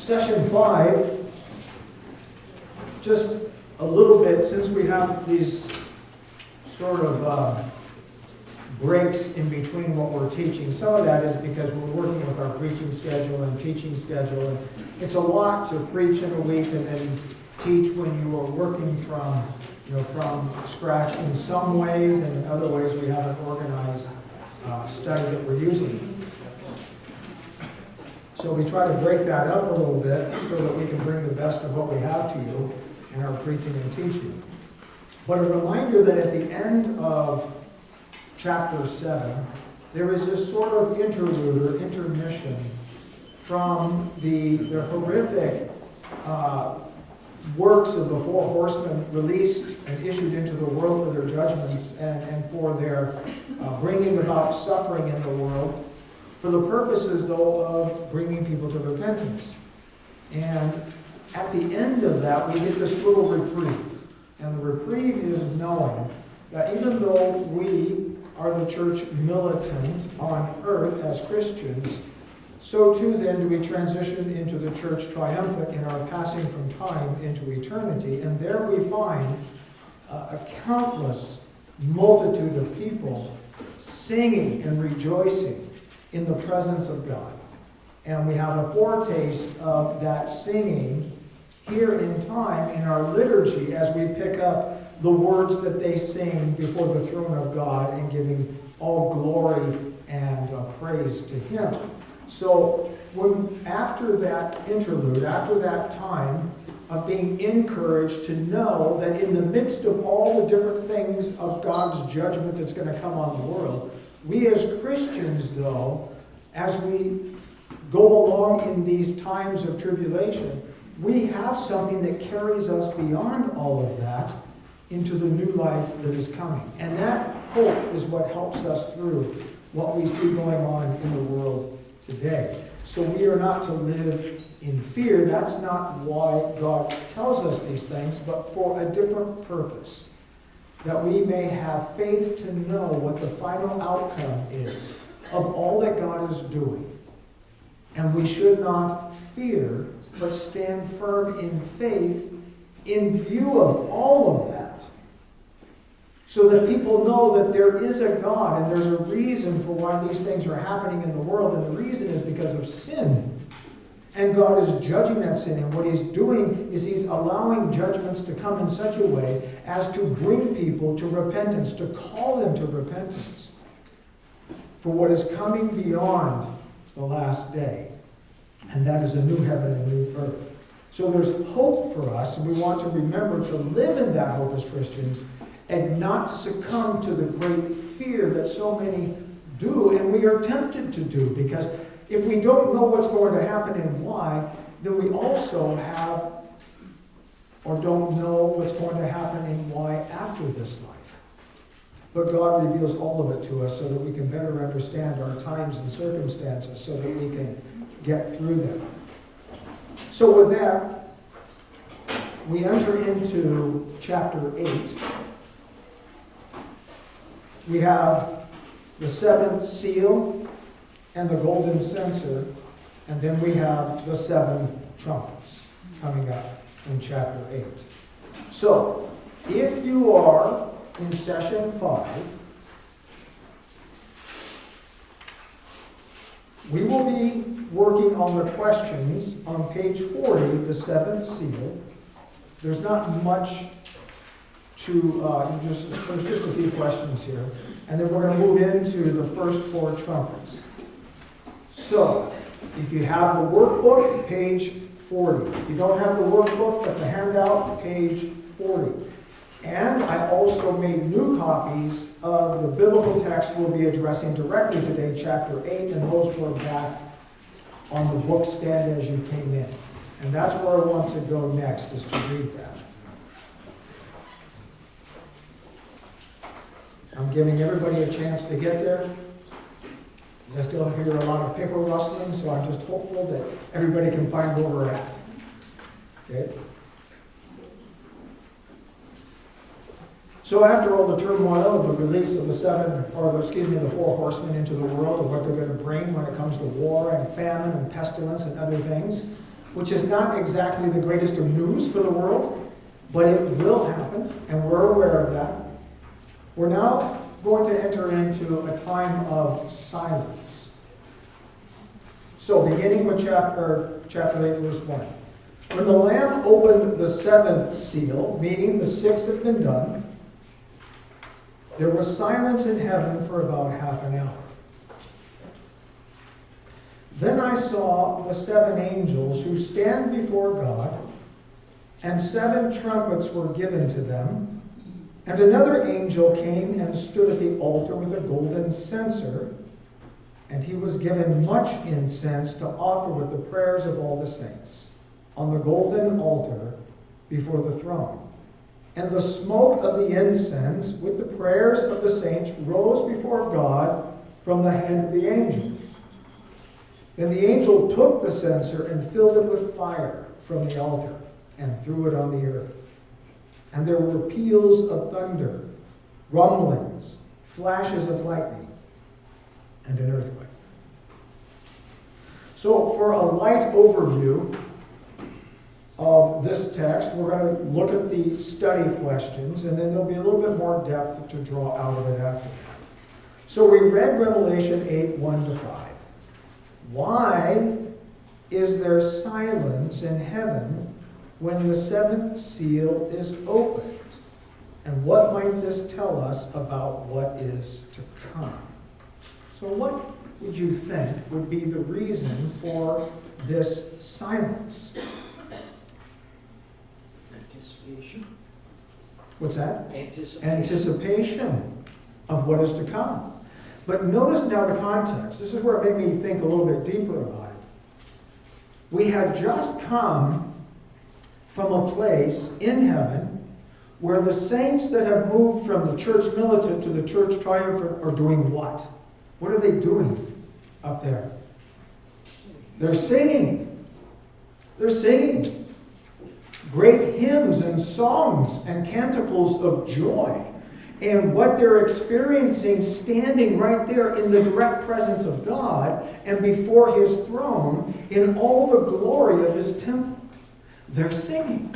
Session 5, just a little bit, since we have these sort of breaks in between what we're teaching. Some of that is because we're working with our preaching schedule and teaching schedule. And it's a lot to preach in a week and then teach when you are working from scratch in some ways, and in other ways we have an organized study that we're using. So we try to break that up a little bit so that we can bring the best of what we have to you in our preaching and teaching. But a reminder that at the end of chapter 7, there is this sort of interlude or intermission from the horrific works of the four horsemen released and issued into the world for their judgments and for their bringing about suffering in the world, for the purposes, though, of bringing people to repentance. And at the end of that, we get this little reprieve. And the reprieve is knowing that even though we are the church militant on earth as Christians, so too then do we transition into the church triumphant in our passing from time into eternity. And there we find a countless multitude of people singing and rejoicing in the presence of God. And we have a foretaste of that singing here in time in our liturgy as we pick up the words that they sing before the throne of God and giving all glory and praise to Him. So after that interlude, after that time of being encouraged to know that in the midst of all the different things of God's judgment that's going to come on the world, we as Christians, though, as we go along in these times of tribulation, we have something that carries us beyond all of that into the new life that is coming. And that hope is what helps us through what we see going on in the world today. So we are not to live in fear. That's not why God tells us these things, but for a different purpose. That we may have faith to know what the final outcome is of all that God is doing. And we should not fear, but stand firm in faith in view of all of that. So that people know that there is a God and there's a reason for why these things are happening in the world. And the reason is because of sin. And God is judging that sin. And what He's doing is He's allowing judgments to come in such a way as to bring people to repentance, to call them to repentance for what is coming beyond the last day. And that is a new heaven and new earth. So there's hope for us, and we want to remember to live in that hope as Christians and not succumb to the great fear that so many do, and we are tempted to do, because if we don't know what's going to happen and why, then we also have or don't know what's going to happen and why after this life. But God reveals all of it to us so that we can better understand our times and circumstances so that we can get through them. So with that, we enter into chapter 8. We have the seventh seal and the golden censer, and then we have the 7 trumpets coming up in chapter 8. So, if you are in session 5, we will be working on the questions on page 40, the 7th seal. There's not much to, there's just a few questions here. And then we're going to move into the first 4 trumpets. So, if you have the workbook, page 40. If you don't have the workbook, but the handout, page 40. And I also made new copies of the biblical text we'll be addressing directly today, chapter 8, and those were back on the book stand as you came in. And that's where I want to go next, is to read that. I'm giving everybody a chance to get there. I still hear a lot of paper rustling, so I'm just hopeful that everybody can find where we're at. Okay? So after all the turmoil of the release of the 4 horsemen into the world and what they're going to bring when it comes to war and famine and pestilence and other things, which is not exactly the greatest of news for the world, but it will happen, and we're aware of that. We're now going to enter into a time of silence. So, beginning with chapter 8, verse 1. When the Lamb opened the seventh seal, meaning the sixth had been done, there was silence in heaven for about half an hour. Then I saw the seven angels who stand before God, and seven trumpets were given to them. And another angel came and stood at the altar with a golden censer, and he was given much incense to offer with the prayers of all the saints on the golden altar before the throne. And the smoke of the incense with the prayers of the saints rose before God from the hand of the angel. Then the angel took the censer and filled it with fire from the altar and threw it on the earth. And there were peals of thunder, rumblings, flashes of lightning, and an earthquake. So for a light overview of this text, we're going to look at the study questions, and then there'll be a little bit more depth to draw out of it after that. So we read Revelation 8, 1-5. Why is there silence in heaven when the seventh seal is opened? And what might this tell us about what is to come? So what would you think would be the reason for this silence? Anticipation. What's that? Anticipation of what is to come. But notice now the context. This is where it made me think a little bit deeper about it. We had just come from a place in heaven where the saints that have moved from the church militant to the church triumphant are doing what? What are they doing up there? They're singing. They're singing great hymns and songs and canticles of joy. And what they're experiencing standing right there in the direct presence of God and before his throne in all the glory of his temple. They're singing.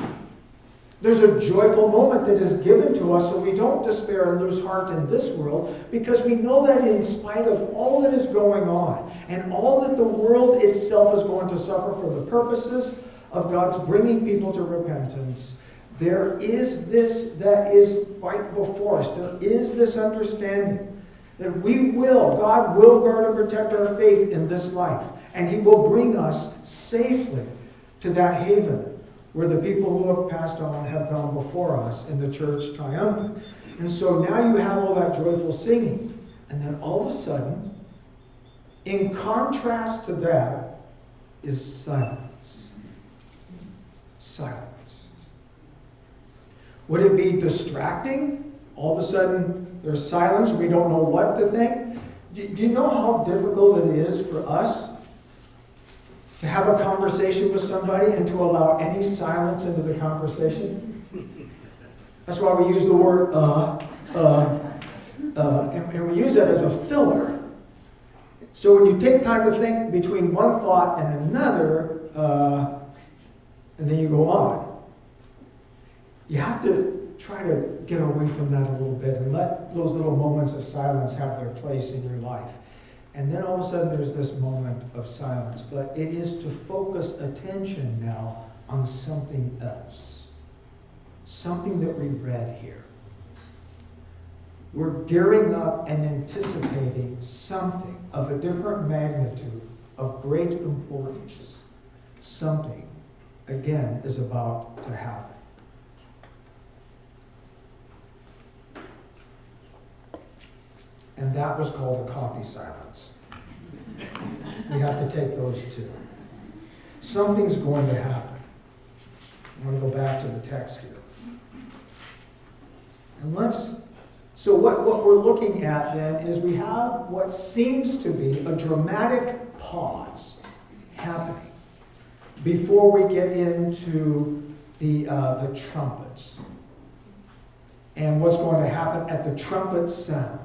There's a joyful moment that is given to us so we don't despair and lose heart in this world, because we know that in spite of all that is going on and all that the world itself is going to suffer for the purposes of God's bringing people to repentance, there is this that is right before us. There is this understanding that God will guard and protect our faith in this life, and he will bring us safely to that haven where the people who have passed on have gone before us in the church triumphant. And so now you have all that joyful singing, and then all of a sudden, in contrast to that, is silence. Silence. Would it be distracting? All of a sudden, there's silence. We don't know what to think. Do you know how difficult it is for us to have a conversation with somebody and to allow any silence into the conversation? That's why we use the word and we use that as a filler. So when you take time to think between one thought and another, and then you go on, you have to try to get away from that a little bit and let those little moments of silence have their place in your life. And then all of a sudden there's this moment of silence. But it is to focus attention now on something else. Something that we read here. We're gearing up and anticipating something of a different magnitude, of great importance. Something, again, is about to happen. And that was called a coffee silence. We have to take those two. Something's going to happen. I'm going to go back to the text here. And so what we're looking at then is we have what seems to be a dramatic pause happening before we get into the trumpets and what's going to happen at the trumpet sounds.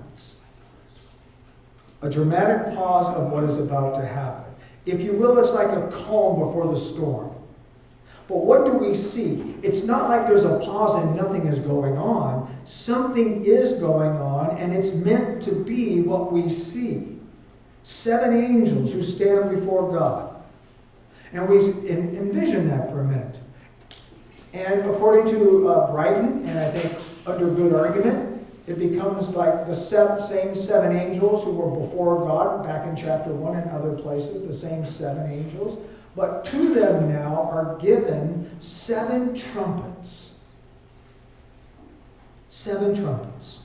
A dramatic pause of what is about to happen. If you will, it's like a calm before the storm. But what do we see? It's not like there's a pause and nothing is going on. Something is going on, and it's meant to be what we see. 7 angels who stand before God. And we envision that for a minute. And according to Brighton, and I think under good argument, it becomes like the same 7 angels who were before God back in chapter 1 and other places, the same 7 angels. But to them now are given 7 trumpets. 7 trumpets.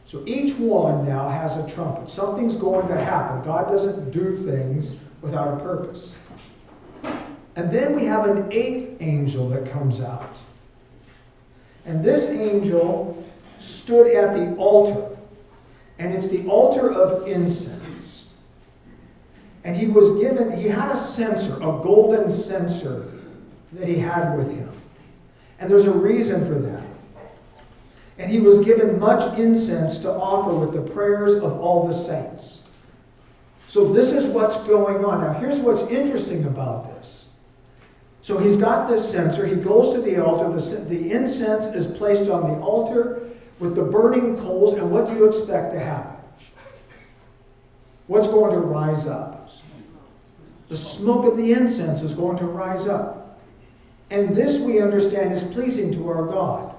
So each one now has a trumpet. Something's going to happen. God doesn't do things without a purpose. And then we have an 8th angel that comes out. And this angel stood at the altar. And it's the altar of incense. And he had a censer, a golden censer that he had with him. And there's a reason for that. And he was given much incense to offer with the prayers of all the saints. So this is what's going on. Now here's what's interesting about this. So he's got this censer. He goes to the altar. The incense is placed on the altar with the burning coals. And what do you expect to happen? What's going to rise up? The smoke of the incense is going to rise up. And this, we understand, is pleasing to our God.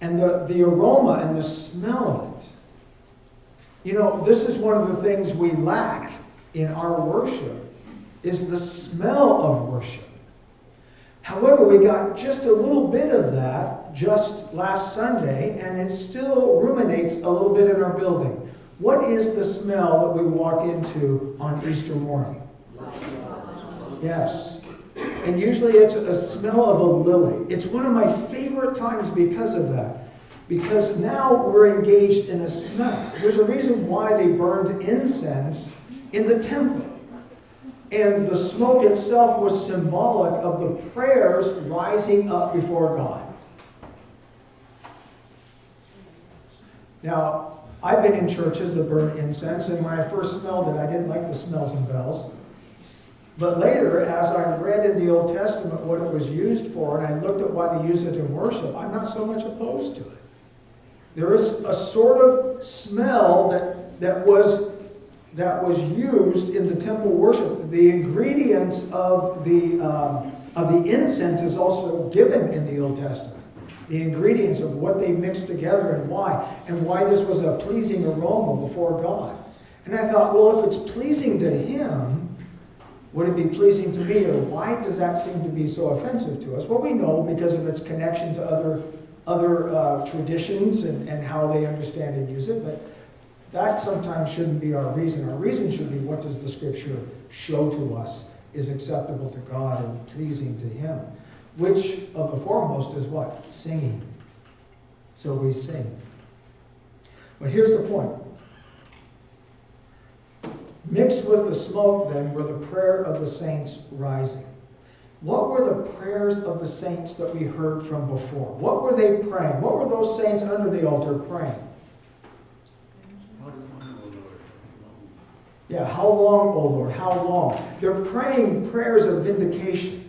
And the aroma and the smell of it. You know, this is one of the things we lack in our worship, is the smell of worship. However, we got just a little bit of that just last Sunday, and it still ruminates a little bit in our building. What is the smell that we walk into on Easter morning? Yes. And usually it's a smell of a lily. It's one of my favorite times because of that. Because now we're engaged in a smell. There's a reason why they burned incense in the temple. And the smoke itself was symbolic of the prayers rising up before God. Now, I've been in churches that burn incense, and when I first smelled it, I didn't like the smells and bells. But later, as I read in the Old Testament what it was used for, and I looked at why they used it in worship, I'm not so much opposed to it. There is a sort of smell that was used in the temple worship. The ingredients of the incense is also given in the Old Testament. The ingredients of what they mixed together and why this was a pleasing aroma before God. And I thought, well, if it's pleasing to him, would it be pleasing to me? Or why does that seem to be so offensive to us? Well, we know because of its connection to other traditions and how they understand and use it, but that sometimes shouldn't be our reason. Our reason should be, what does the Scripture show to us is acceptable to God and pleasing to him? Which of the foremost is what? Singing. So we sing. But here's the point. Mixed with the smoke, then, were the prayer of the saints rising. What were the prayers of the saints that we heard from before? What were they praying? What were those saints under the altar praying? Yeah, how long, O Lord? How long? They're praying prayers of vindication.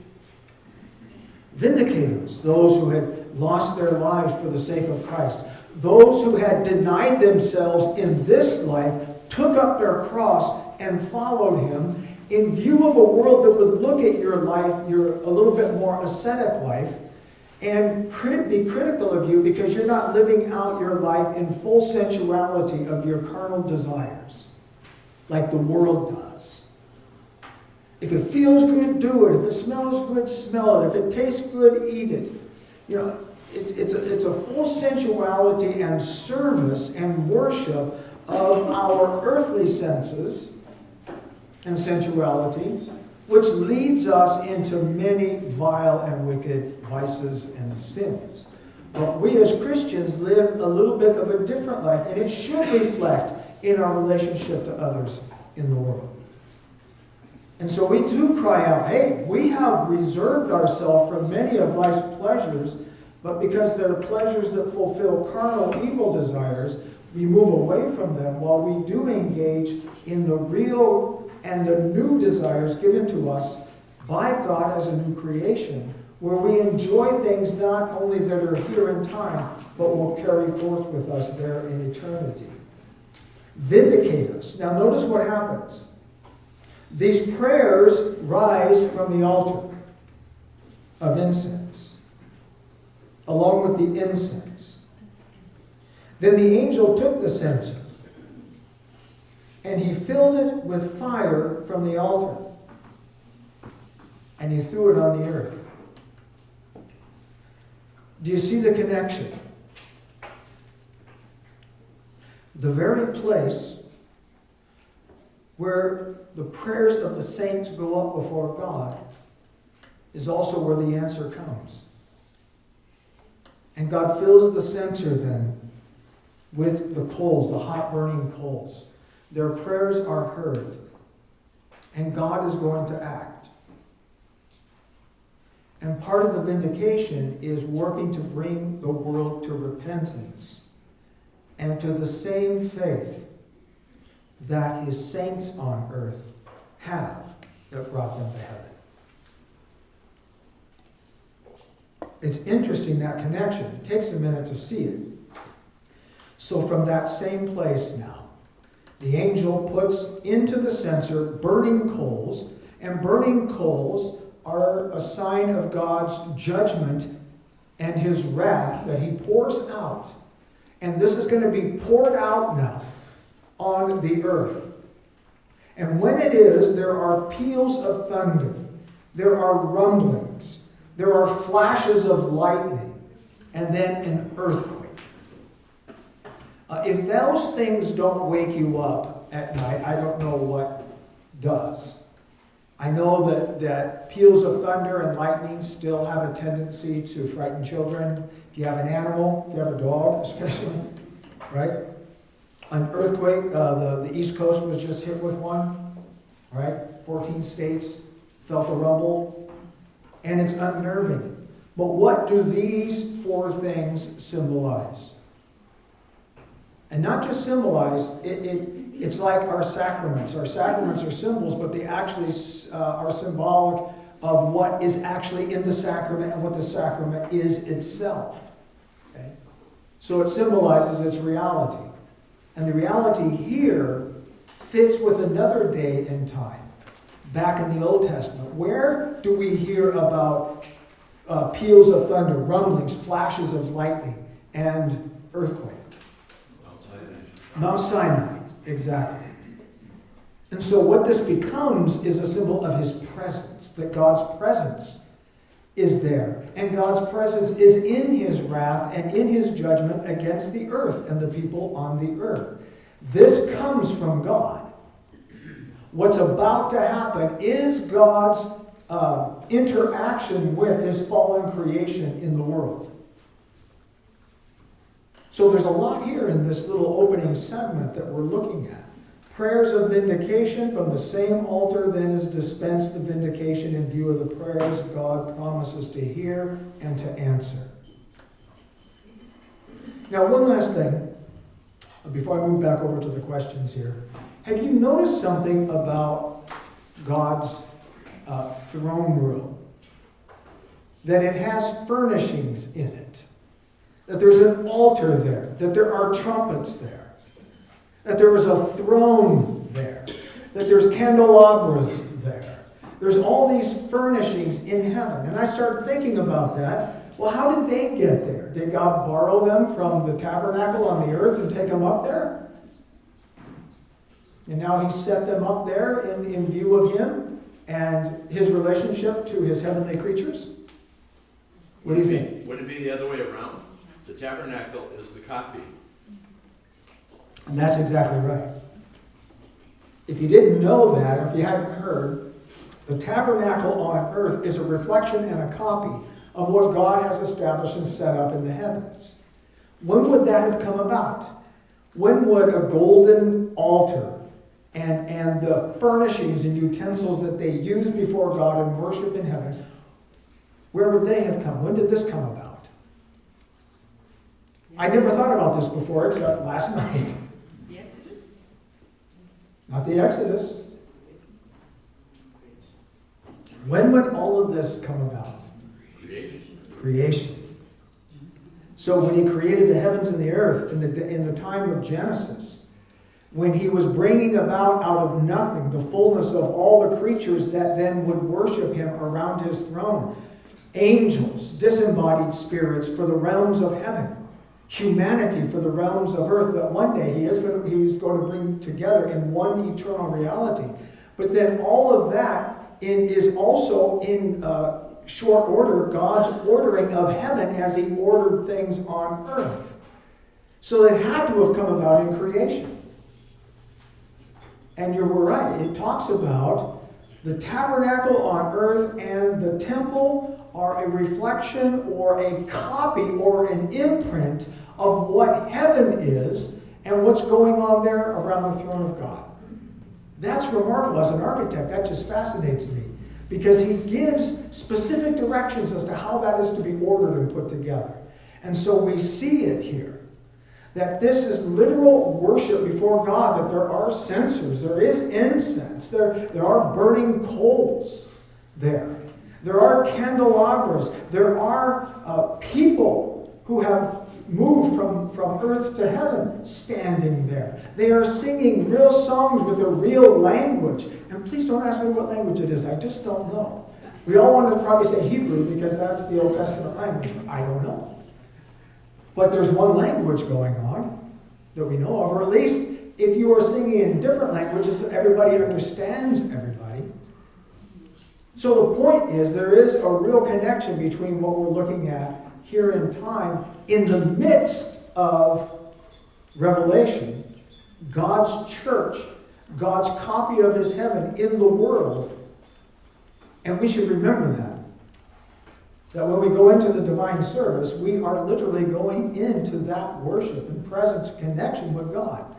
Vindicators, those who had lost their lives for the sake of Christ. Those who had denied themselves in this life, took up their cross and followed him in view of a world that would look at your life, your a little bit more ascetic life, and be critical of you because you're not living out your life in full sensuality of your carnal desires, like the world does. If it feels good, do it. If it smells good, smell it. If it tastes good, eat it. You know, it's a full sensuality and service and worship of our earthly senses and sensuality, which leads us into many vile and wicked vices and sins. But we as Christians live a little bit of a different life, and it should reflect in our relationship to others in the world. And so we do cry out, hey, we have reserved ourselves from many of life's pleasures, but because they're pleasures that fulfill carnal evil desires, we move away from them while we do engage in the real and the new desires given to us by God as a new creation, where we enjoy things not only that are here in time, but will carry forth with us there in eternity. Vindicate us. Now notice what happens. These prayers rise from the altar of incense, along with the incense. Then the angel took the censer, and he filled it with fire from the altar, and he threw it on the earth. Do you see the connection? The very place where the prayers of the saints go up before God is also where the answer comes. And God fills the censer then with the coals, the hot burning coals. Their prayers are heard, and God is going to act. And part of the vindication is working to bring the world to repentance and to the same faith that his saints on earth have that brought them to heaven. It's interesting, that connection. It takes a minute to see it. So from that same place now, the angel puts into the censer burning coals, and burning coals are a sign of God's judgment and his wrath that he pours out. And this is going to be poured out now on the earth. And when it is, there are peals of thunder, there are rumblings, there are flashes of lightning, and then an earthquake. If those things don't wake you up at night, I don't know what does. I know that peals of thunder and lightning still have a tendency to frighten children. If you have an animal, if you have a dog especially, right? An earthquake, the East Coast was just hit with one, right? 14 states felt the rumble, and it's unnerving. But what do these four things symbolize? And not just symbolize, it's like our sacraments. Our sacraments are symbols, but they actually are symbolic of what is actually in the sacrament and what the sacrament is itself. Okay? So it symbolizes its reality. And the reality here fits with another day in time, back in the Old Testament. Where do we hear about peals of thunder, rumblings, flashes of lightning, and earthquake? Mount Sinai, exactly. And so what this becomes is a symbol of his presence, that God's presence is there. And God's presence is in his wrath and in his judgment against the earth and the people on the earth. This comes from God. What's about to happen is God's interaction with his fallen creation in the world. So there's a lot here in this little opening segment that we're looking at. Prayers of vindication. From the same altar then is dispensed the vindication in view of the prayers God promises to hear and to answer. Now, one last thing, before I move back over to the questions here. Have you noticed something about God's throne room? That it has furnishings in it. That there's an altar there, that there are trumpets there, that there is a throne there, that there's candelabras there. There's all these furnishings in heaven. And I started thinking about that. Well, how did they get there? Did God borrow them from the tabernacle on the earth and take them up there? And now he set them up there in view of him and his relationship to his heavenly creatures? What do you think? Would it be the other way around? The tabernacle is the copy. And that's exactly right. If you didn't know that, or if you hadn't heard, the tabernacle on earth is a reflection and a copy of what God has established and set up in the heavens. When would that have come about? When would a golden altar and the furnishings and utensils that they use before God and worship in heaven, where would they have come? When did this come about? I never thought about this before except last night. The Exodus? Not the Exodus. When would all of this come about? Creation. So when he created the heavens and the earth in the time of Genesis, when he was bringing about out of nothing the fullness of all the creatures that then would worship him around his throne, angels, disembodied spirits for the realms of heaven, humanity for the realms of earth, that one day he is going to bring together in one eternal reality. But then all of that is also in short order God's ordering of heaven as he ordered things on earth. So it had to have come about in creation. And you were right. It talks about the tabernacle on earth and the temple are a reflection or a copy or an imprint of what heaven is and what's going on there around the throne of God. That's remarkable. As an architect, that just fascinates me because he gives specific directions as to how that is to be ordered and put together. And so we see it here, that this is literal worship before God, that there are censers, there is incense, there are burning coals there. There are candelabras, there are people who have moved from earth to heaven standing there. They are singing real songs with a real language. And please don't ask me what language it is, I just don't know. We all want to probably say Hebrew because that's the Old Testament language, but I don't know. But there's one language going on that we know of, or at least if you are singing in different languages, everybody understands everybody. So the point is, there is a real connection between what we're looking at here in time, in the midst of Revelation, God's church, God's copy of his heaven in the world. And we should remember that when we go into the divine service, we are literally going into that worship and presence connection with God.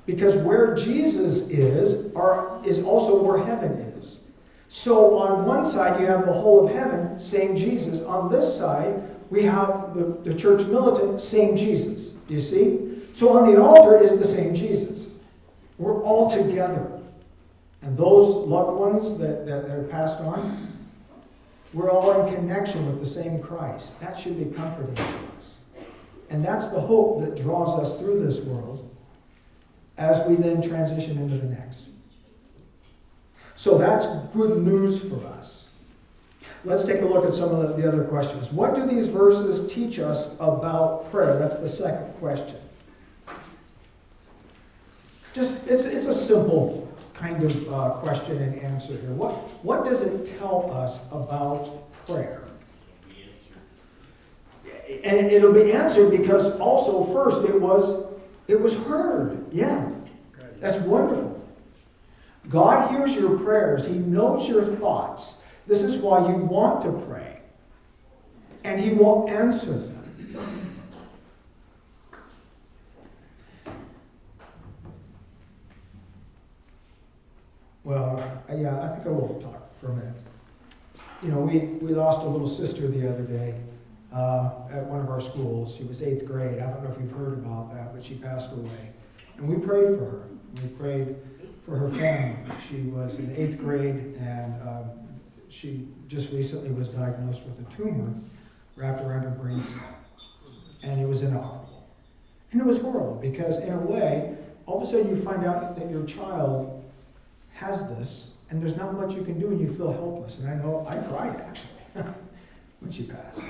Because where Jesus is also where heaven is. So on one side, you have the whole of heaven saying Jesus. On this side, we have the church militant saying Jesus. Do you see? So on the altar is the same Jesus. We're all together. And those loved ones that are passed on, we're all in connection with the same Christ. That should be comforting to us. And that's the hope that draws us through this world as we then transition into the next. So that's good news for us. Let's take a look at some of the other questions. What do these verses teach us about prayer? That's the second question. It's a simple kind of question and answer here. What does it tell us about prayer? And it'll be answered because also first it was heard. Yeah, that's wonderful. God hears your prayers. He knows your thoughts. This is why you want to pray. And he will answer them. Well, yeah, I think I will talk for a minute. You know, we lost a little sister the other day at one of our schools. She was 8th grade. I don't know if you've heard about that, but she passed away. And we prayed for her. We prayed for her family. She was in 8th grade, and she just recently was diagnosed with a tumor wrapped around her brain cell. And it was inoperable. And it was horrible because, in a way, all of a sudden you find out that your child has this, and there's not much you can do, and you feel helpless. And I know I cried, actually, when she passed.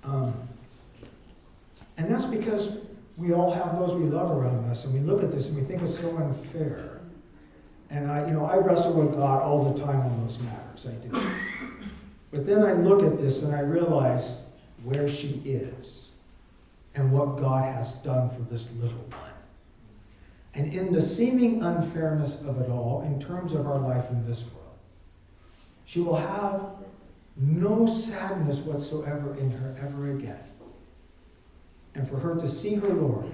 And that's because we all have those we love around us, and we look at this and we think it's so unfair. And I wrestle with God all the time on those matters, I do. But then I look at this and I realize where she is and what God has done for this little one. And in the seeming unfairness of it all, in terms of our life in this world, she will have no sadness whatsoever in her ever again. And for her to see her Lord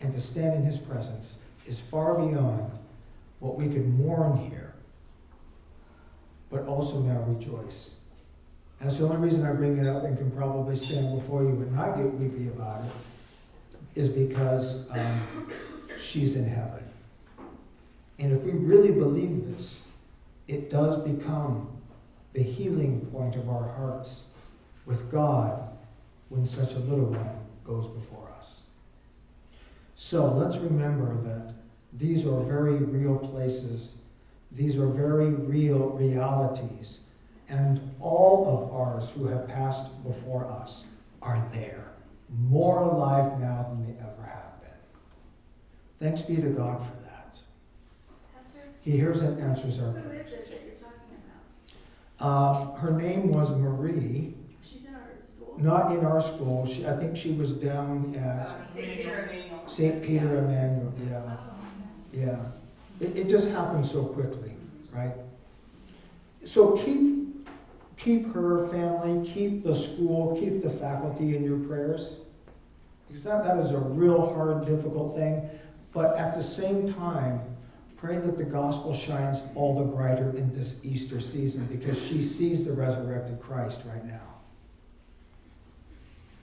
and to stand in his presence is far beyond what we could mourn here, but also now rejoice. And that's the only reason I bring it up and can probably stand before you and not get weepy about it, is because she's in heaven. And if we really believe this, it does become the healing point of our hearts with God when such a little one goes before us. So let's remember that these are very real places. These are very real realities. And all of ours who have passed before us are there, more alive now than they ever have been. Thanks be to God for that. Pastor, He hears and answers our who prayers. is it that you're talking about? Her name was Marie. She's in our school? Not in our school. I think she was down at St. Peter Emmanuel. St. Peter Emmanuel. Yeah, Oh, okay. yeah. It just happened so quickly, right? So keep her family, keep the school, keep the faculty in your prayers. Because that is a real hard, difficult thing. But at the same time, pray that the gospel shines all the brighter in this Easter season because she sees the resurrected Christ right now.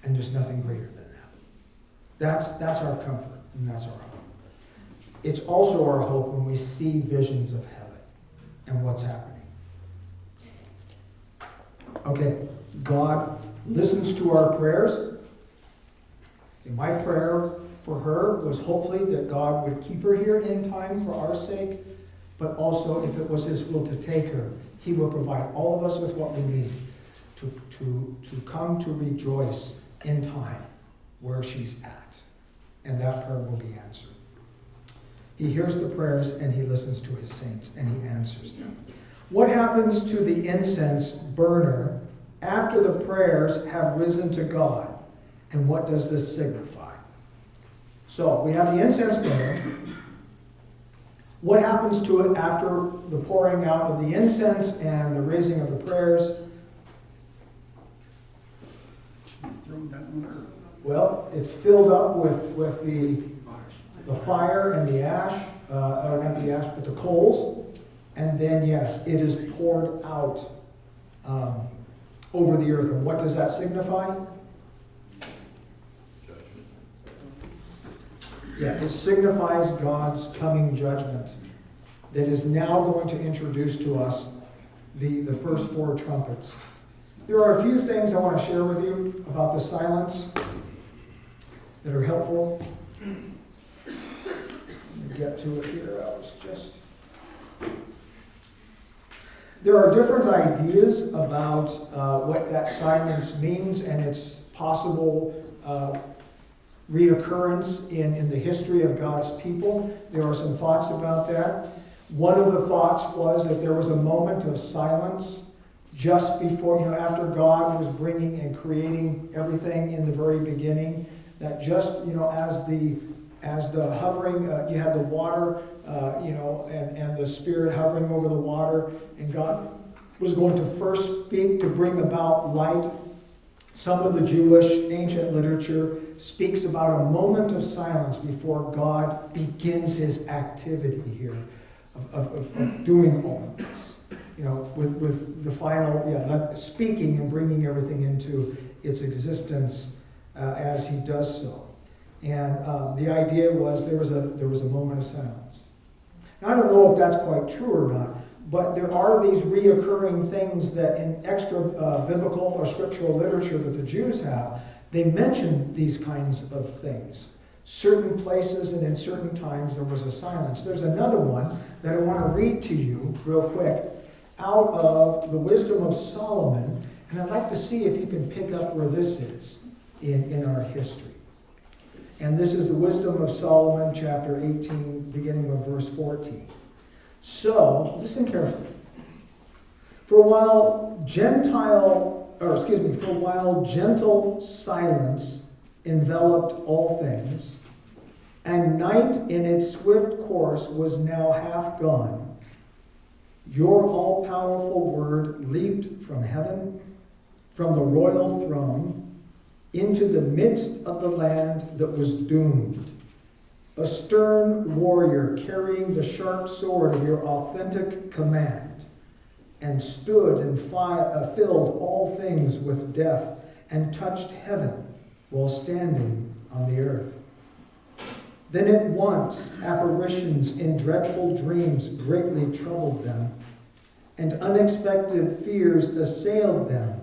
And there's nothing greater than that. That's our comfort, and that's our hope. It's also our hope when we see visions of heaven and what's happening. Okay, God listens to our prayers. And my prayer for her was hopefully that God would keep her here in time for our sake, but also if it was His will to take her, He will provide all of us with what we need to come to rejoice in time where she's at. And that prayer will be answered. He hears the prayers and He listens to His saints and He answers them. What happens to the incense burner after the prayers have risen to God? And what does this signify? So we have the incense burner. What happens to it after the pouring out of the incense and the raising of the prayers? It's thrown down on earth. Well, it's filled up with the fire and the ash, or not the ash, but the coals. And then, yes, it is poured out over the earth. And what does that signify? Judgment. Yeah, it signifies God's coming judgment that is now going to introduce to us the first four trumpets. There are a few things I want to share with you about the silence that are helpful. Let me get to it here. There are different ideas about what that silence means and its possible reoccurrence in the history of God's people. There are some thoughts about that. One of the thoughts was that there was a moment of silence just before, after God was bringing and creating everything in the very beginning, that just, as the hovering, you had the water, and the Spirit hovering over the water, and God was going to first speak to bring about light. Some of the Jewish ancient literature speaks about a moment of silence before God begins His activity here of doing all of this. With the final, speaking and bringing everything into its existence as He does so. And the idea was there was a moment of silence. Now, I don't know if that's quite true or not, but there are these reoccurring things that in extra biblical or scriptural literature that the Jews have, they mention these kinds of things. Certain places and in certain times there was a silence. There's another one that I want to read to you real quick out of the Wisdom of Solomon, and I'd like to see if you can pick up where this is in our history. And this is the Wisdom of Solomon, chapter 18, beginning with verse 14. So, listen carefully. For while gentle silence enveloped all things, and night in its swift course was now half gone, your all-powerful word leaped from heaven, from the royal throne, into the midst of the land that was doomed. A stern warrior carrying the sharp sword of your authentic command, and stood and filled all things with death, and touched heaven while standing on the earth. Then at once apparitions in dreadful dreams greatly troubled them, and unexpected fears assailed them.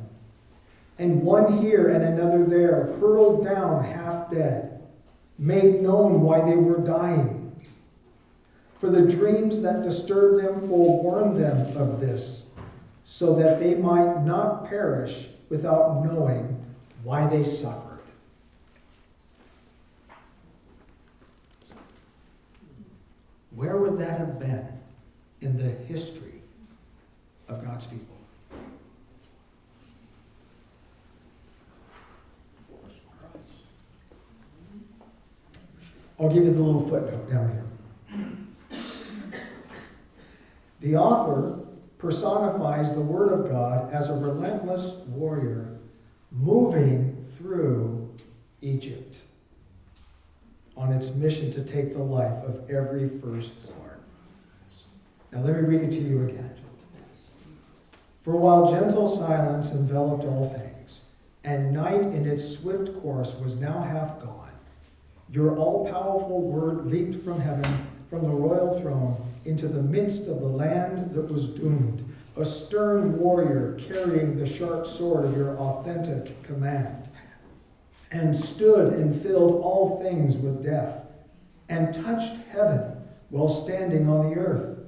And one here and another there, hurled down half dead, made known why they were dying. For the dreams that disturbed them forewarned them of this, so that they might not perish without knowing why they suffered. Where would that have been in the history of God's people? I'll give you the little footnote down here. The author personifies the Word of God as a relentless warrior moving through Egypt on its mission to take the life of every firstborn. Now let me read it to you again. For while gentle silence enveloped all things, and night in its swift course was now half gone, your all-powerful word leaped from heaven, from the royal throne, into the midst of the land that was doomed, a stern warrior carrying the sharp sword of your authentic command, and stood and filled all things with death, and touched heaven while standing on the earth.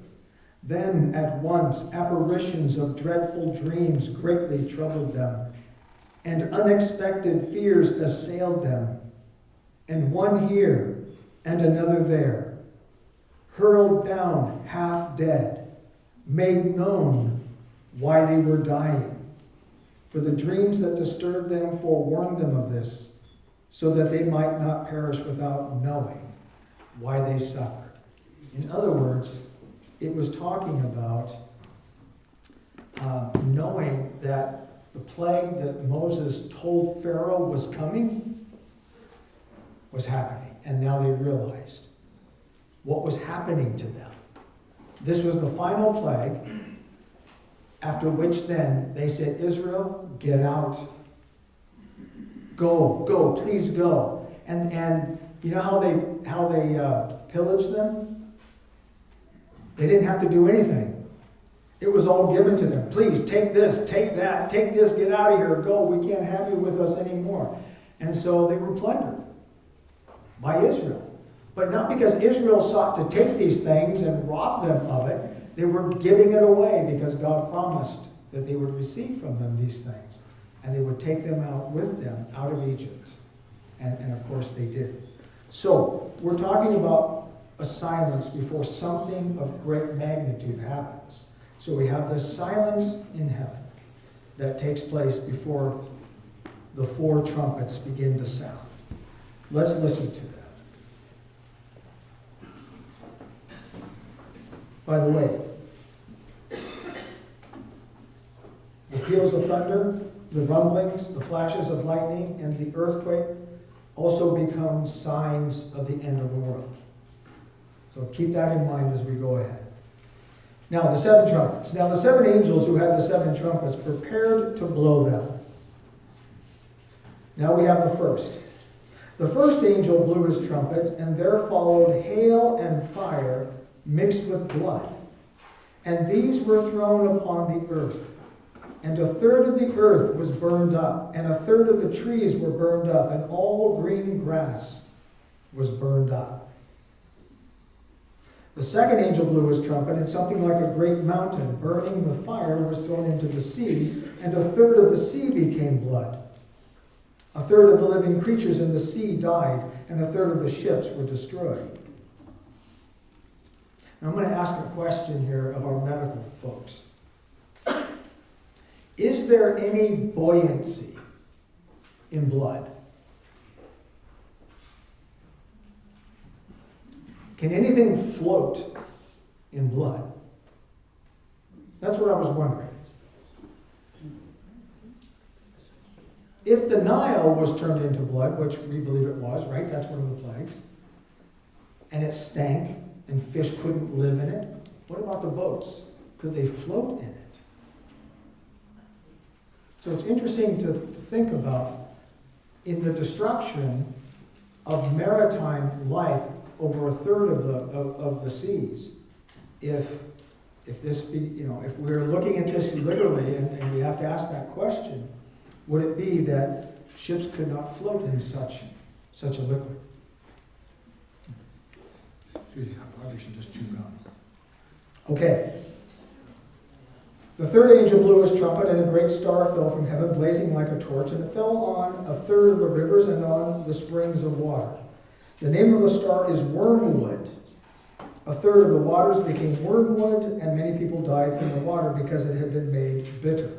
Then at once apparitions of dreadful dreams greatly troubled them, and unexpected fears assailed them. And one here and another there, hurled down half dead, made known why they were dying. For the dreams that disturbed them forewarned them of this, so that they might not perish without knowing why they suffered. In other words, it was talking about knowing that the plague that Moses told Pharaoh was coming was happening. And now they realized what was happening to them. This was the final plague, after which then they said, Israel, get out. Go, please go. And you know how they pillaged them? They didn't have to do anything. It was all given to them. Please, take this, take that, take this, get out of here, go. We can't have you with us anymore. And so they were plundered by Israel. But not because Israel sought to take these things and rob them of it. They were giving it away because God promised that they would receive from them these things. And they would take them out with them out of Egypt. And of course they did. So we're talking about a silence before something of great magnitude happens. So we have this silence in heaven that takes place before the 4 trumpets begin to sound. Let's listen to that. By the way, the peals of thunder, the rumblings, the flashes of lightning, and the earthquake also become signs of the end of the world. So keep that in mind as we go ahead. Now, the 7 trumpets. Now, the 7 angels who had the 7 trumpets prepared to blow them. Now we have the first. The first angel blew his trumpet, and there followed hail and fire mixed with blood. And these were thrown upon the earth. And a third of the earth was burned up, and a third of the trees were burned up, and all green grass was burned up. The second angel blew his trumpet, and something like a great mountain, burning with fire, was thrown into the sea, and a third of the sea became blood. A third of the living creatures in the sea died, and a third of the ships were destroyed. Now I'm going to ask a question here of our medical folks. Is there any buoyancy in blood? Can anything float in blood? That's what I was wondering. If the Nile was turned into blood, which we believe it was, right? That's one of the plagues. And it stank and fish couldn't live in it. What about the boats? Could they float in it? So it's interesting to think about in the destruction of maritime life over a third of the seas. If this be, if we're looking at this literally, and we have to ask that question, would it be that ships could not float in such a liquid? Excuse me, I probably should just chew gum. Okay. The third angel blew his trumpet, and a great star fell from heaven, blazing like a torch, and it fell on a third of the rivers and on the springs of water. The name of the star is Wormwood. A third of the waters became wormwood, and many people died from the water because it had been made bitter.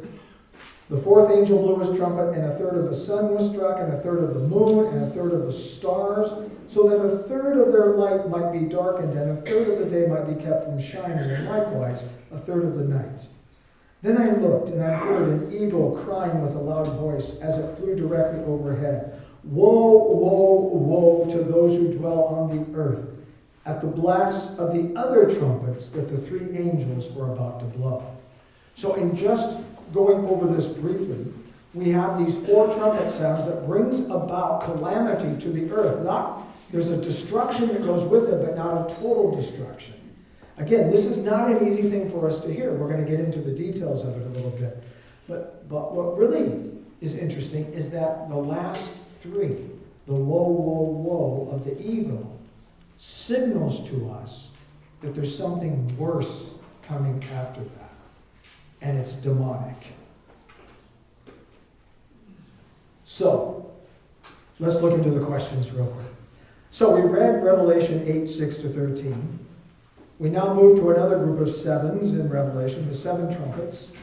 The fourth angel blew his trumpet, and a third of the sun was struck, and a third of the moon, and a third of the stars, so that a third of their light might be darkened, and a third of the day might be kept from shining, and likewise a third of the night. Then I looked, and I heard an eagle crying with a loud voice as it flew directly overhead. Woe, woe, woe to those who dwell on the earth, at the blast of the other trumpets that the three angels were about to blow. So in just going over this briefly, we have these four trumpet sounds that brings about calamity to the earth. There's a destruction that goes with it, but not a total destruction. Again, this is not an easy thing for us to hear. We're going to get into the details of it a little bit. But what really is interesting is that the last three, the woe, woe, woe of the eagle, signals to us that there's something worse coming after that. And it's demonic. So, let's look into the questions real quick. So we read Revelation 8, 6-13. We now move to another group of sevens in Revelation, the seven trumpets.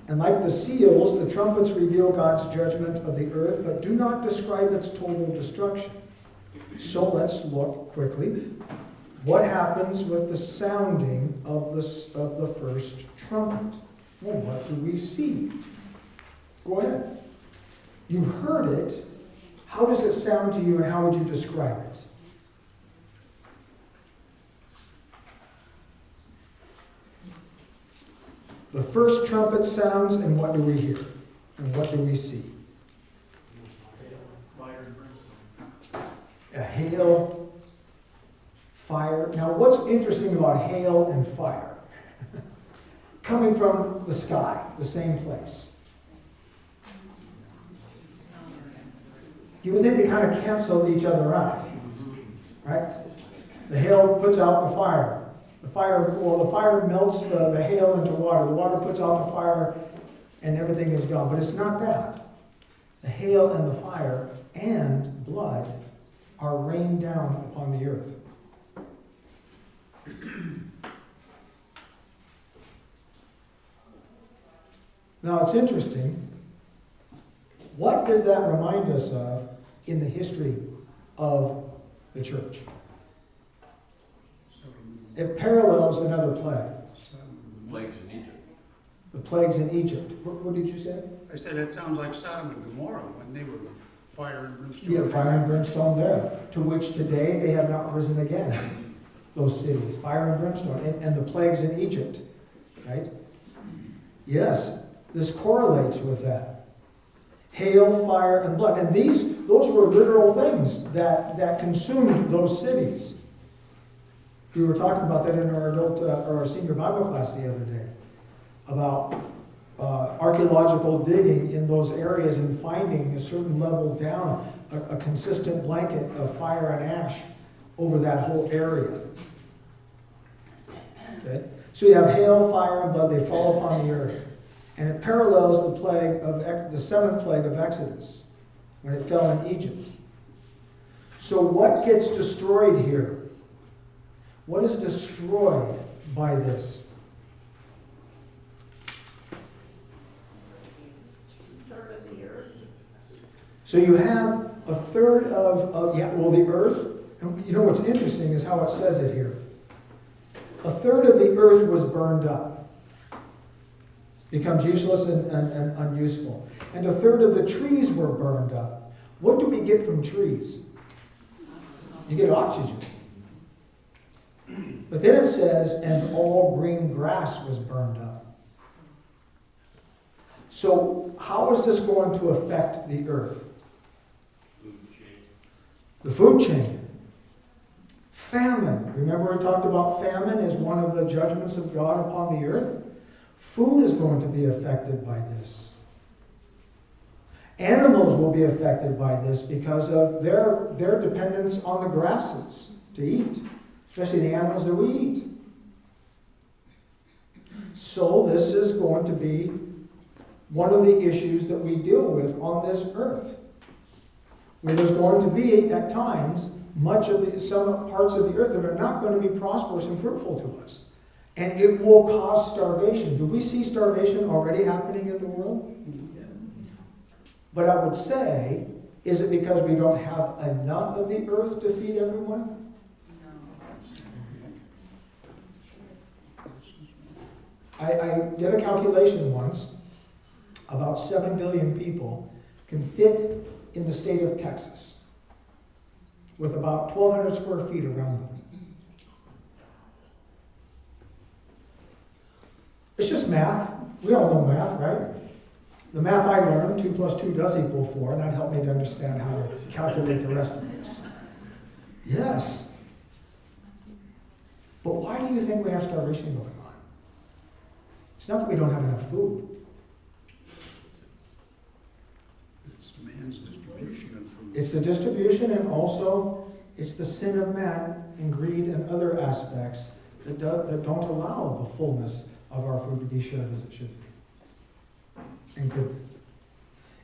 And like the seals, the trumpets reveal God's judgment of the earth, but do not describe its total destruction. So let's look quickly. What happens with the sounding of the first trumpet? Well, what do we see? Go ahead. You've heard it. How does it sound to you, and how would you describe it? The first trumpet sounds, and what do we hear? And what do we see? Fire and brimstone. A hail, fire. Now, what's interesting about hail and fire? Coming from the sky, the same place. You would think they kind of cancel each other out, right? The hail puts out the fire. The fire melts the hail into water. The water puts out the fire, and everything is gone. But it's not that. The hail and the fire and blood are rained down upon the earth. Now, it's interesting. What does that remind us of in the history of the church? It parallels another plague. Plagues in Egypt. The plagues in Egypt. What did you say? I said it sounds like Sodom and Gomorrah when they were fire and brimstone. Yeah, fire and brimstone there, to which today they have not risen again. Those cities, fire and brimstone, and the plagues in Egypt, right? Yes, this correlates with that. Hail, fire, and blood. And those were literal things that consumed those cities. We were talking about that in our adult or our senior Bible class the other day, about archaeological digging in those areas and finding a certain level down, a consistent blanket of fire and ash over that whole area. Okay? So you have hail, fire, and blood. They fall upon the earth. And it parallels the seventh plague of Exodus, when it fell in Egypt. So what gets destroyed here? What is destroyed by this? So you have a third of the earth. And you know what's interesting is how it says it here. A third of the earth was burned up. Becomes useless and unuseful. And a third of the trees were burned up. What do we get from trees? You get oxygen. But then it says, and all green grass was burned up. So how is this going to affect the earth? The food chain. Famine. Remember we talked about famine as one of the judgments of God upon the earth? Food is going to be affected by this. Animals will be affected by this because of their dependence on the grasses to eat, especially the animals that we eat. So this is going to be one of the issues that we deal with on this earth. Where there's going to be, at times, some parts of the earth that are not going to be prosperous and fruitful to us. And it will cause starvation. Do we see starvation already happening in the world? But I would say, is it because we don't have enough of the earth to feed everyone? I did a calculation once. About 7 billion people can fit in the state of Texas with about 1,200 square feet around them. It's just math. We all know math, right? The math I learned, 2 plus 2 does equal 4, and that helped me to understand how to calculate the rest of this. Yes. But why do you think we have starvation going on? It's not that we don't have enough food. It's man's distribution of food. It's the distribution, and also it's the sin of man and greed and other aspects that don't allow the fullness of our food to be shared as it should be. And could be.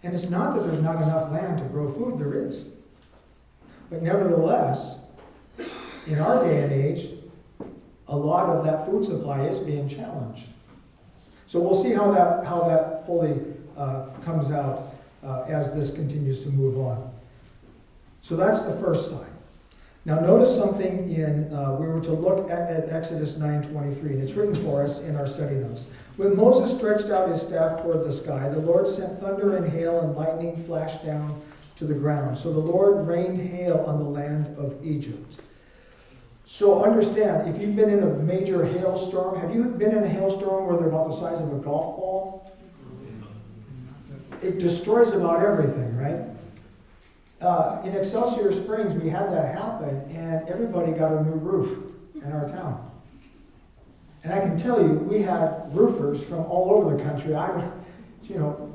And it's not that there's not enough land to grow food, there is. But nevertheless, in our day and age, a lot of that food supply is being challenged. So we'll see how that fully comes out as this continues to move on. So that's the first sign. Now notice something we were to look at Exodus 9:23, and it's written for us in our study notes. When Moses stretched out his staff toward the sky, the Lord sent thunder and hail, and lightning flashed down to the ground. So the Lord rained hail on the land of Egypt. So understand, if you've been in a major hailstorm, have you been in a hailstorm where they're about the size of a golf ball? It destroys about everything, right? In Excelsior Springs, we had that happen, and everybody got a new roof in our town. And I can tell you, we had roofers from all over the country,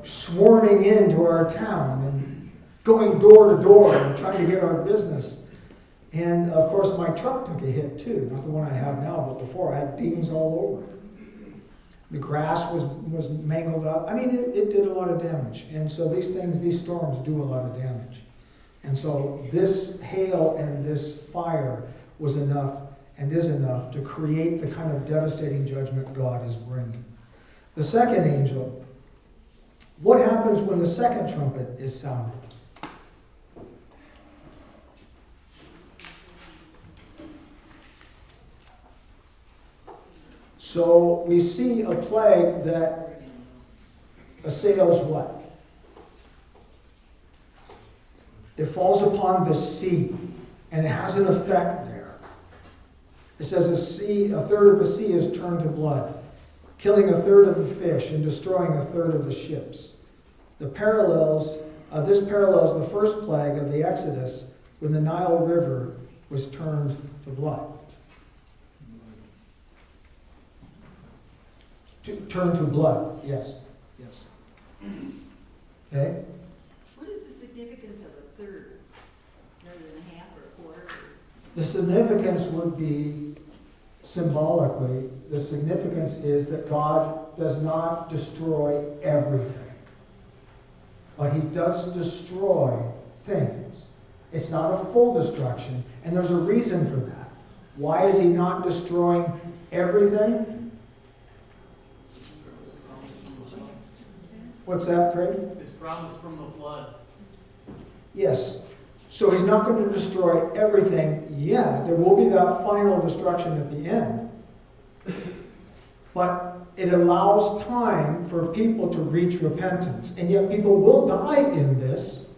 swarming into our town and going door to door and trying to get our business. And of course, my truck took a hit too, not the one I have now, but before I had dings all over it. The grass was mangled up. I mean, it did a lot of damage. And so these storms do a lot of damage. And so this hail and this fire was enough and is enough to create the kind of devastating judgment God is bringing. The second angel, what happens when the second trumpet is sounded? So we see a plague that assails what? It falls upon the sea, and it has an effect there. It says a third of the sea is turned to blood, killing a third of the fish and destroying a third of the ships. This parallels the first plague of the Exodus when the Nile River was turned to blood. Turn to blood, yes. Okay? What is the significance of a third, rather than a half or a quarter? The significance would be, symbolically, the significance is that God does not destroy everything. But He does destroy things. It's not a full destruction, and there's a reason for that. Why is He not destroying everything? What's that, Craig? His promise from the flood. Yes. So He's not going to destroy everything yet. There will be that final destruction at the end. But it allows time for people to reach repentance. And yet people will die in this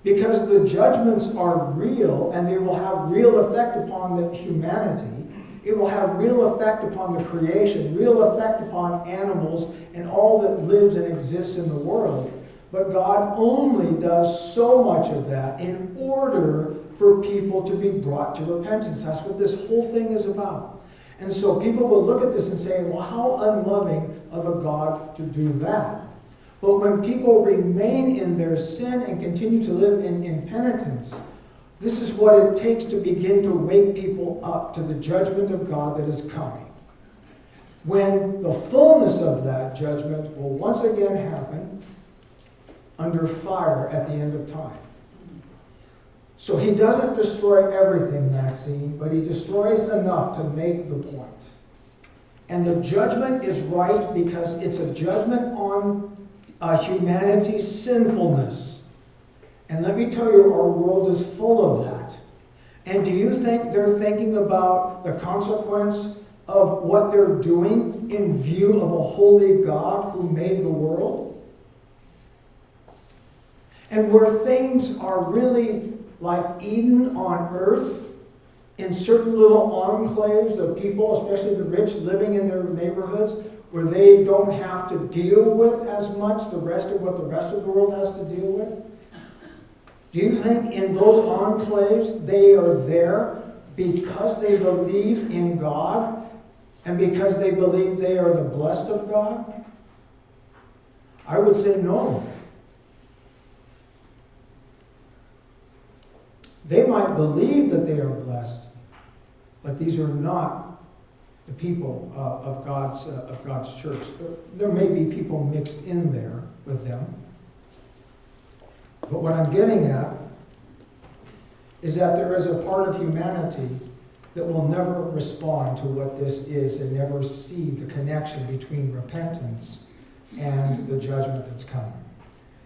because the judgments are real and they will have real effect upon the humanity. It will have real effect upon the creation, real effect upon animals and all that lives and exists in the world. But God only does so much of that in order for people to be brought to repentance. That's what this whole thing is about. And so people will look at this and say, well, how unloving of a God to do that. But when people remain in their sin and continue to live in impenitence, this is what it takes to begin to wake people up to the judgment of God that is coming. When the fullness of that judgment will once again happen under fire at the end of time. So he doesn't destroy everything, Maxine, but he destroys enough to make the point. And the judgment is right because it's a judgment on humanity's sinfulness. And let me tell you, our world is full of that. And do you think they're thinking about the consequence of what they're doing in view of a holy God who made the world? And where things are really like Eden on earth, in certain little enclaves of people, especially the rich, living in their neighborhoods, where they don't have to deal with as much the rest of what the rest of the world has to deal with? Do you think in those enclaves they are there because they believe in God and because they believe they are the blessed of God? I would say no. They might believe that they are blessed, but these are not the people of God's church. There may be people mixed in there with them. But what I'm getting at is that there is a part of humanity that will never respond to what this is and never see the connection between repentance and the judgment that's coming.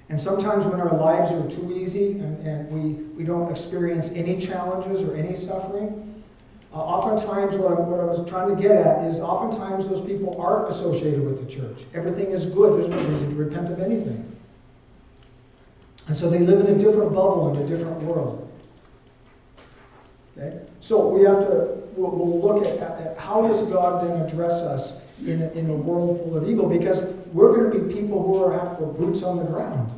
And sometimes when our lives are too easy and we don't experience any challenges or any suffering, oftentimes what I was trying to get at is oftentimes those people aren't associated with the church. Everything is good. There's no reason to repent of anything. And so they live in a different bubble, in a different world. Okay? So we'll look at how does God then address us in a world full of evil, because we're going to be people who have boots on the ground.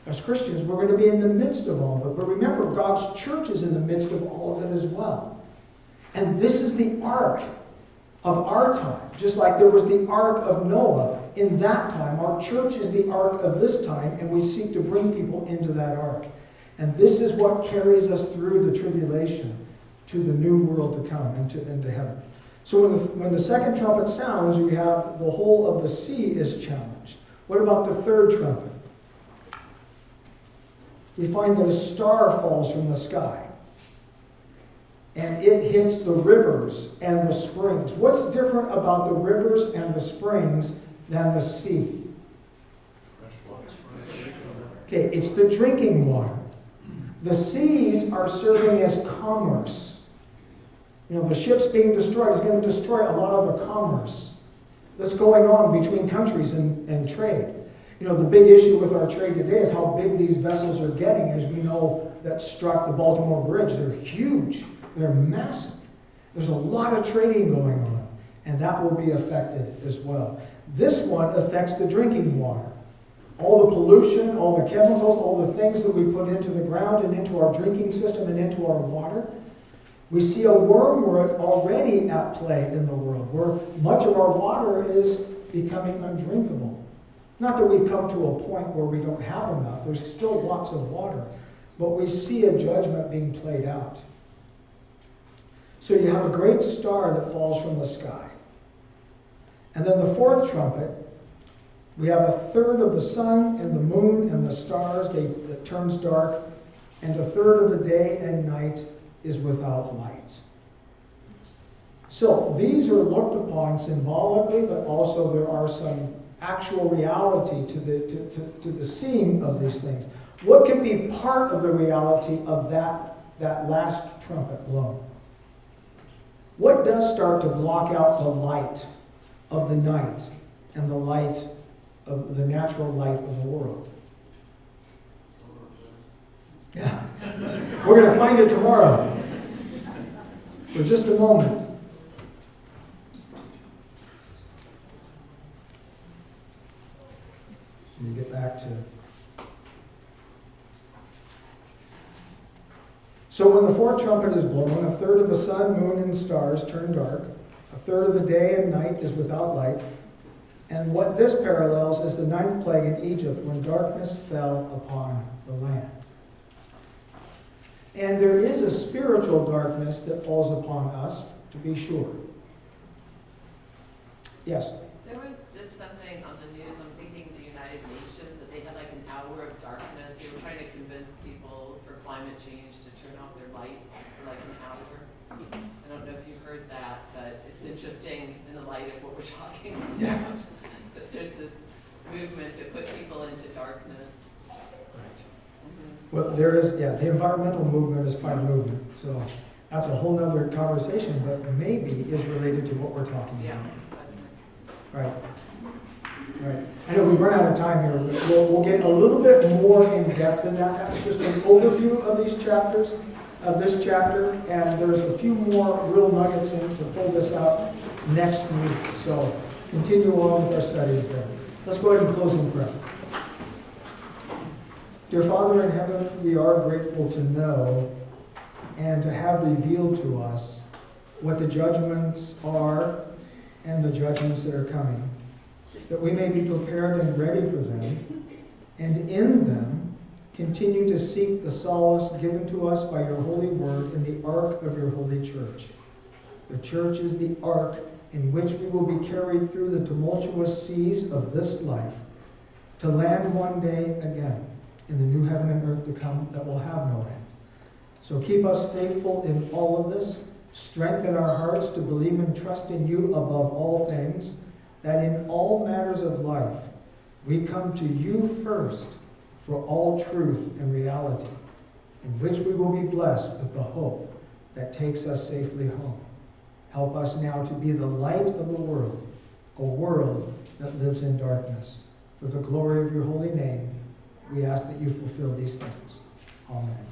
As Christians, we're going to be in the midst of all of it. But remember, God's church is in the midst of all of it as well. And this is the ark of our time. Just like there was the ark of Noah in that time, our church is the ark of this time, and we seek to bring people into that ark. And this is what carries us through the tribulation to the new world to come and into heaven. So when the second trumpet sounds, you have the whole of the sea is challenged. What about the third trumpet? We find that a star falls from the sky. And it hits the rivers and the springs. What's different about the rivers and the springs than the sea? Okay, it's the drinking water. The seas are serving as commerce. You know, the ships being destroyed is going to destroy a lot of the commerce that's going on between countries and trade. You know, the big issue with our trade today is how big these vessels are getting. As we know, that struck the Baltimore Bridge. They're huge. They're massive. There's a lot of trading going on, and that will be affected as well. This one affects the drinking water. All the pollution, all the chemicals, all the things that we put into the ground and into our drinking system and into our water. We see a wormwood already at play in the world, where much of our water is becoming undrinkable. Not that we've come to a point where we don't have enough. There's still lots of water. But we see a judgment being played out. So you have a great star that falls from the sky. And then the fourth trumpet, we have a third of the sun and the moon and the stars, that turns dark, and a third of the day and night is without light. So these are looked upon symbolically, but also there are some actual reality to the seeing of these things. What can be part of the reality of that last trumpet blown? What does start to block out the light of the night and the light of the natural light of the world? Yeah. We're going to find it tomorrow. For just a moment. Let me get back to... So when the fourth trumpet is blown, a third of the sun, moon, and stars turn dark. A third of the day and night is without light. And what this parallels is the ninth plague in Egypt, when darkness fell upon the land. And there is a spiritual darkness that falls upon us, to be sure. Yes? There was just something on the news, I'm thinking the United Nations, that they had like an hour of darkness. They were trying to convince people for climate change to turn off their lights for like an hour. I don't know if you've heard that, but it's interesting in the light of what we're talking about. Yeah. That there's this movement to put people into darkness. Right. Mhm. Well, there is, yeah, the environmental movement is quite a movement, so that's a whole nother conversation, but maybe is related to what we're talking Yeah. about. Right. Right. I know we've run out of time here. We'll get a little bit more in depth in that. That's just an overview of these chapters, of this chapter, and there's a few more real nuggets in to pull this out next week. So continue on with our studies there. Let's go ahead and close in prayer. Dear Father in heaven, we are grateful to know and to have revealed to us what the judgments are and the judgments that are coming, that we may be prepared and ready for them, and in them continue to seek the solace given to us by your holy word in the ark of your holy church. The church is the ark in which we will be carried through the tumultuous seas of this life to land one day again in the new heaven and earth to come that will have no end. So keep us faithful in all of this. Strengthen our hearts to believe and trust in you above all things, that in all matters of life we come to you first for all truth and reality, in which we will be blessed with the hope that takes us safely home. Help us now to be the light of the world, a world that lives in darkness. For the glory of your holy name, we ask that you fulfill these things. Amen.